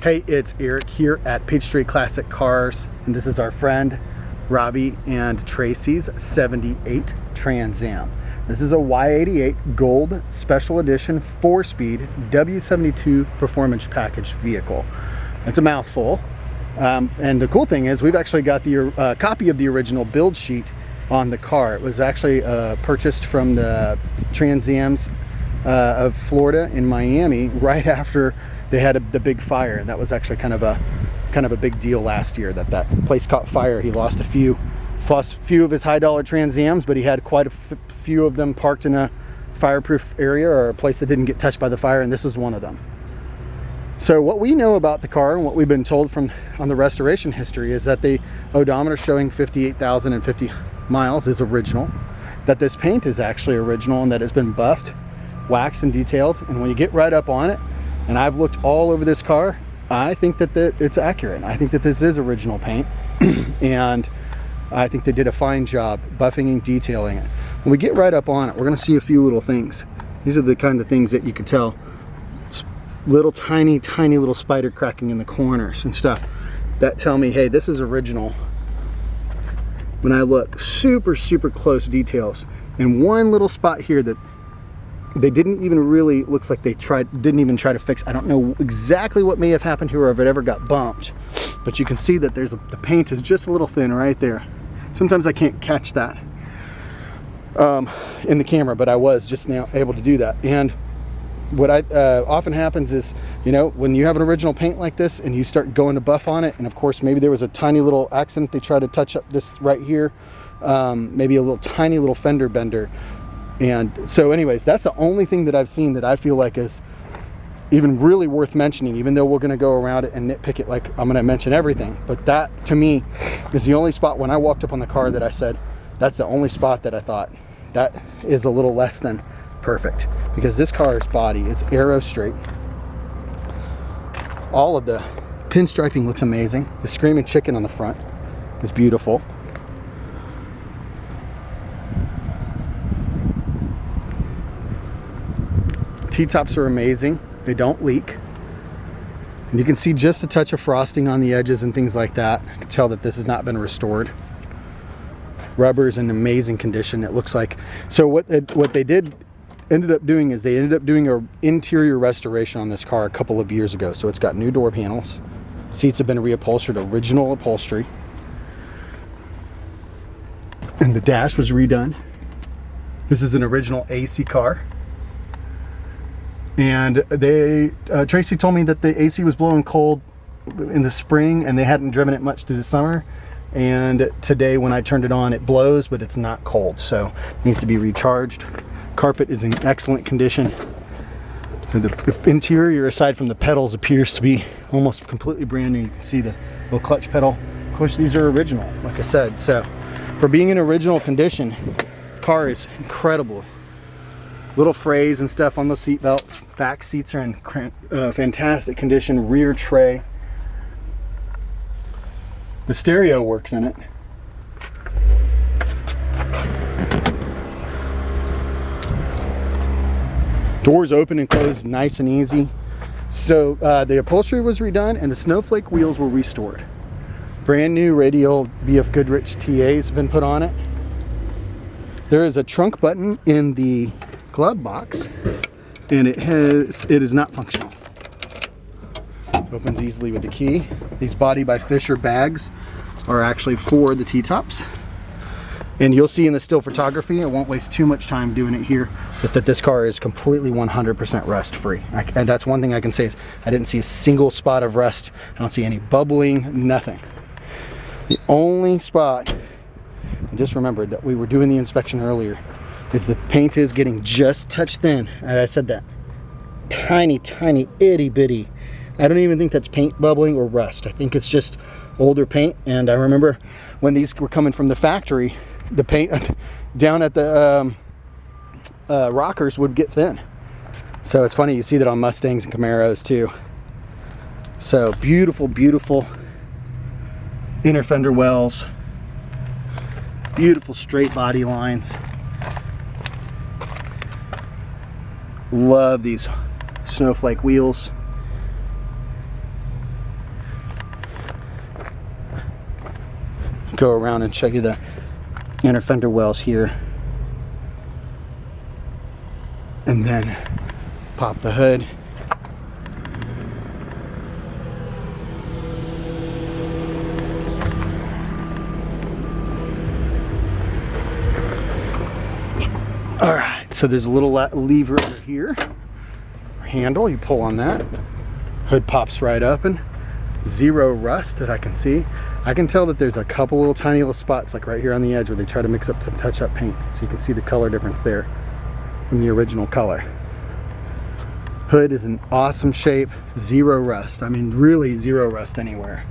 Hey, it's Eric here at Peachtree Classic Cars, and this is our friend Robbie and Tracy's 78 Trans Am. This is a Y88 Gold Special Edition 4-speed W72 Performance Package vehicle. It's a mouthful, and the cool thing is we've actually got the copy of the original build sheet on the car. It was actually purchased from the Trans Ams of Florida in Miami right after they had the big fire, and that was actually kind of a big deal last year that place caught fire. He lost a few of his high-dollar Trans Ams, but he had quite a few of them parked in a fireproof area or a place that didn't get touched by the fire, and this was one of them. So what we know about the car and what we've been told on the restoration history is that the odometer showing 58,050 miles is original, that this paint is actually original, and that it's been buffed, waxed, and detailed. And when you get right up on it, and I've looked all over this car, I think that it's accurate. I think that this is original paint and I think they did a fine job buffing and detailing it. When we get right up on it, we're going to see a few little things. These are the kind of things that you could tell. It's little tiny little spider cracking in the corners and stuff that tell me, hey, this is original. When I look, super close details, and one little spot here that they didn't even really, looks like they didn't even try to fix. I don't know exactly what may have happened here or if it ever got bumped, but you can see that the paint is just a little thin right there. Sometimes I can't catch that in the camera, but I was just now able to do that. And what often happens is, you know, when you have an original paint like this and you start going to buff on it, and of course maybe there was a tiny little accident, they try to touch up this right here, maybe a tiny little fender bender. And so anyways, that's the only thing that I've seen that I feel like is even really worth mentioning, even though we're going to go around it and nitpick it like I'm going to mention everything. But that to me is the only spot when I walked up on the car that I said, that's the only spot that I thought that is a little less than perfect, because this car's body is aero straight. All of the pinstriping looks amazing. The screaming chicken on the front is beautiful. T-tops are amazing. They don't leak. And you can see just a touch of frosting on the edges and things like that. I can tell that this has not been restored. Rubber is in amazing condition, it looks like. So what they ended up doing is they ended up doing an interior restoration on this car a couple of years ago. So it's got new door panels. Seats have been reupholstered, original upholstery. And the dash was redone. This is an original AC car. And Tracy told me that the AC was blowing cold in the spring and they hadn't driven it much through the summer. And today when I turned it on, it blows, but it's not cold, so it needs to be recharged. Carpet is in excellent condition. So the interior, aside from the pedals, appears to be almost completely brand new. You can see the little clutch pedal. Of course, these are original, like I said. So for being in original condition, the car is incredible. Little frays and stuff on the seat belts. Back seats are in fantastic condition. Rear tray. The stereo works in it. Doors open and close nice and easy. So the upholstery was redone and the snowflake wheels were restored. Brand new radial BF Goodrich TAs have been put on it. There is a trunk button in the glove box, and it is not functional. Opens easily with the key. These Body by Fisher bags are actually for the T-tops, and you'll see in the still photography, I won't waste too much time doing it here, but that this car is completely 100% rust free. And that's one thing I can say is I didn't see a single spot of rust. I don't see any bubbling, nothing. The only spot, I just remembered that we were doing the inspection earlier, is the paint is getting just touch thin. And I said that. Tiny itty bitty. I don't even think that's paint bubbling or rust. I think it's just older paint. And I remember when these were coming from the factory, the paint down at the rockers would get thin. So it's funny, you see that on Mustangs and Camaros too. So beautiful inner fender wells, beautiful straight body lines. Love these snowflake wheels. go around and show you the inner fender wells here. And then pop the hood. All right, so there's a little lever over here, handle, you pull on that, hood pops right open, zero rust that I can see. I can tell that there's a couple little tiny little spots like right here on the edge where they try to mix up some touch-up paint, so you can see the color difference there from the original color. Hood is in awesome shape, zero rust. I mean, really zero rust anywhere.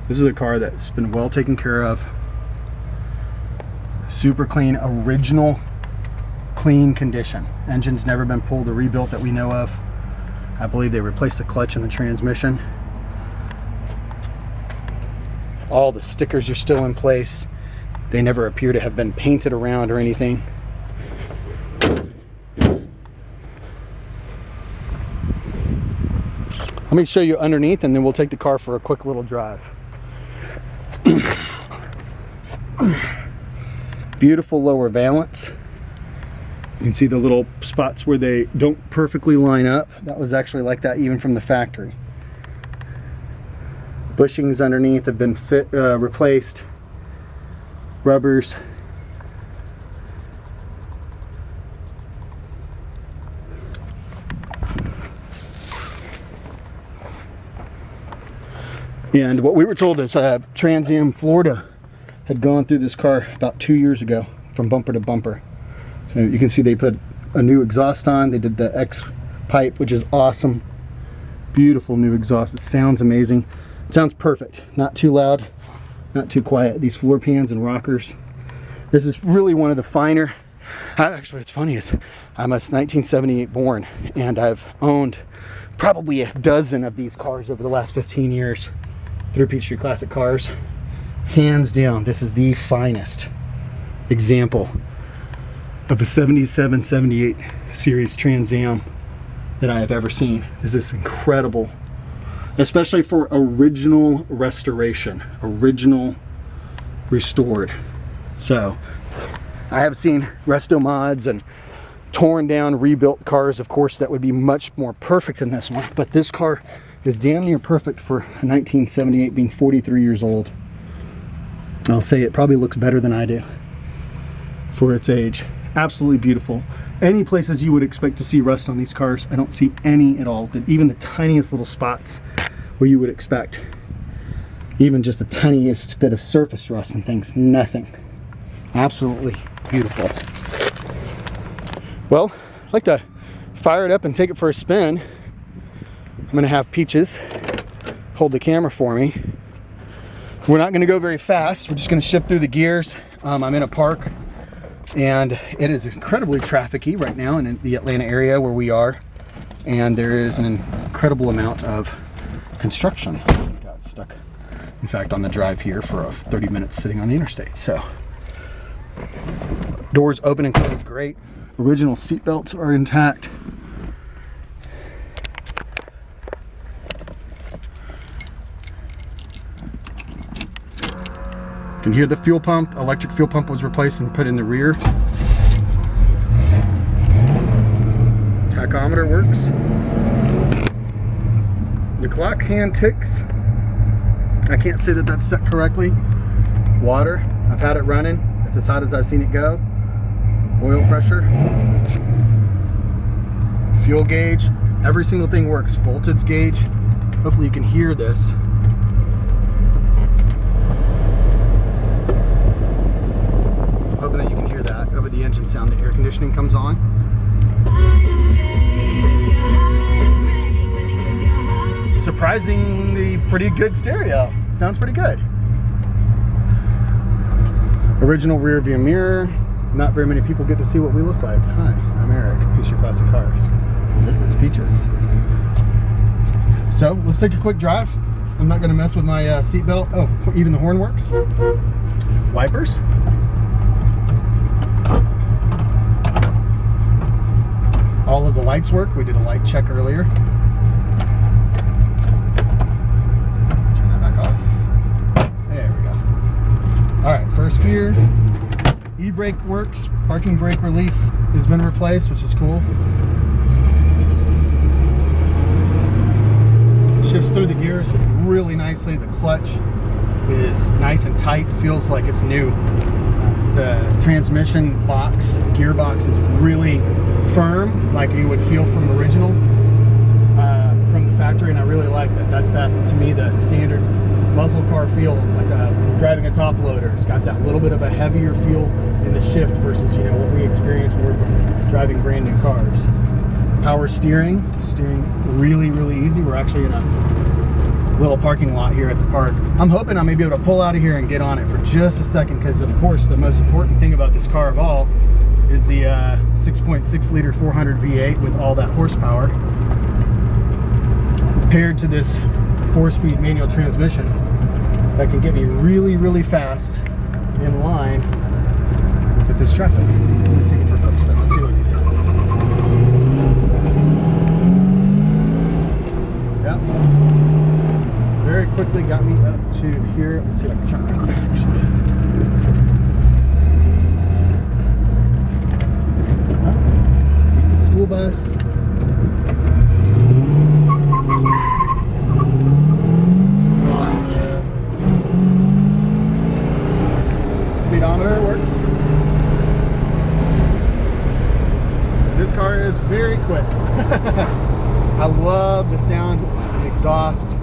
This is a car that's been well taken care of. Super clean, original clean condition. Engine's never been pulled or rebuilt that we know of. I believe they replaced the clutch and the transmission. All the stickers are still in place. They never appear to have been painted around or anything. Let me show you underneath and then we'll take the car for a quick little drive. Beautiful lower valance. You can see the little spots where they don't perfectly line up. That was actually like that even from the factory. Bushings underneath have been replaced. Rubbers. And what we were told is Trans Am Florida had gone through this car about 2 years ago from bumper to bumper. So you can see they put a new exhaust on. They did the X pipe, which is awesome. Beautiful new exhaust. It sounds amazing. It sounds perfect. Not too loud, not too quiet. These floor pans and rockers. This is really one of the finer. Actually, what's funny is I'm a 1978 born, and I've owned probably a dozen of these cars over the last 15 years through Peachtree Classic Cars. Hands down, this is the finest example of a 77, 78 series Trans Am that I have ever seen. This is incredible, especially for original restoration, original restored. So I have seen resto mods and torn down, rebuilt cars, of course, that would be much more perfect than this one, but this car is damn near perfect for a 1978 being 43 years old. I'll say it probably looks better than I do for its age. Absolutely beautiful. Any places you would expect to see rust on these cars, I don't see any at all. Even the tiniest little spots where you would expect even just the tiniest bit of surface rust and things, nothing. Absolutely beautiful. Well, I'd like to fire it up and take it for a spin. I'm gonna have Peaches hold the camera for me. We're not gonna go very fast. We're just gonna shift through the gears. I'm in a park and it is incredibly trafficy right now in the Atlanta area where we are. And there is an incredible amount of construction. Got stuck, in fact, on the drive here for 30 minutes sitting on the interstate. So, doors open and close great. Original seat belts are intact. You can hear the fuel pump. Electric fuel pump was replaced and put in the rear. Tachometer works. The clock hand ticks. I can't say that that's set correctly. Water, I've had it running. It's as hot as I've seen it go. Oil pressure. Fuel gauge. Every single thing works. Voltage gauge. Hopefully you can hear this. Hoping that you can hear that over the engine sound. The air conditioning comes on. Surprisingly pretty good stereo. Sounds pretty good. Original rear view mirror. Not very many people get to see what we look like. Hi, I'm Eric, Peachtree Classic Cars. And this is Peaches. So let's take a quick drive. I'm not gonna mess with my seatbelt. Oh, even the horn works. Wipers. All of the lights work. We did a light check earlier. Turn that back off. There we go. here. E-brake works. Parking brake release has been replaced, which is cool. Shifts through the gears really nicely. The clutch is nice and tight. Feels like it's new. The transmission box, gearbox is really firm, like you would feel from original, from the factory, and I really like that. That's to me, the standard muscle car feel, like driving a top loader. It's got that little bit of a heavier feel in the shift versus, you know, what we experience when we're driving brand new cars. Power steering really, really easy. We're actually in a little parking lot here at the park. I'm hoping I may be able to pull out of here and get on it for just a second, because of course the most important thing about this car of all is the 6.6 liter 400 V8 with all that horsepower paired to this 4-speed manual transmission that can get me really, really fast in line with this traffic. So I'm going to take it for a poke spin. Let's see what we can do. Yep. Very quickly got me up to here. Let's see if I can turn around actually. The school bus. Speedometer works. This car is very quick. I love the sound of the exhaust.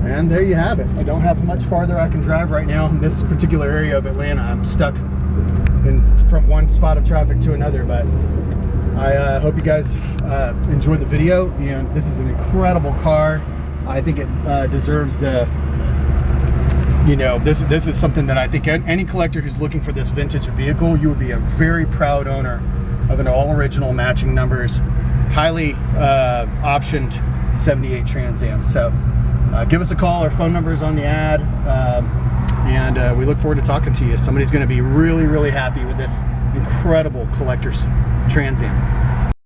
And there you have it. I don't have much farther I can drive right now in this particular area of Atlanta. I'm stuck from one spot of traffic to another, but I hope you guys enjoyed the video. And this is an incredible car. I think it deserves the, you know, this is something that I think any collector who's looking for this vintage vehicle, you would be a very proud owner of an all original, matching numbers, highly optioned 78 Trans Am. So give us a call. Our phone number is on the ad, and we look forward to talking to you. Somebody's going to be really, really happy with this incredible collector's Trans Am.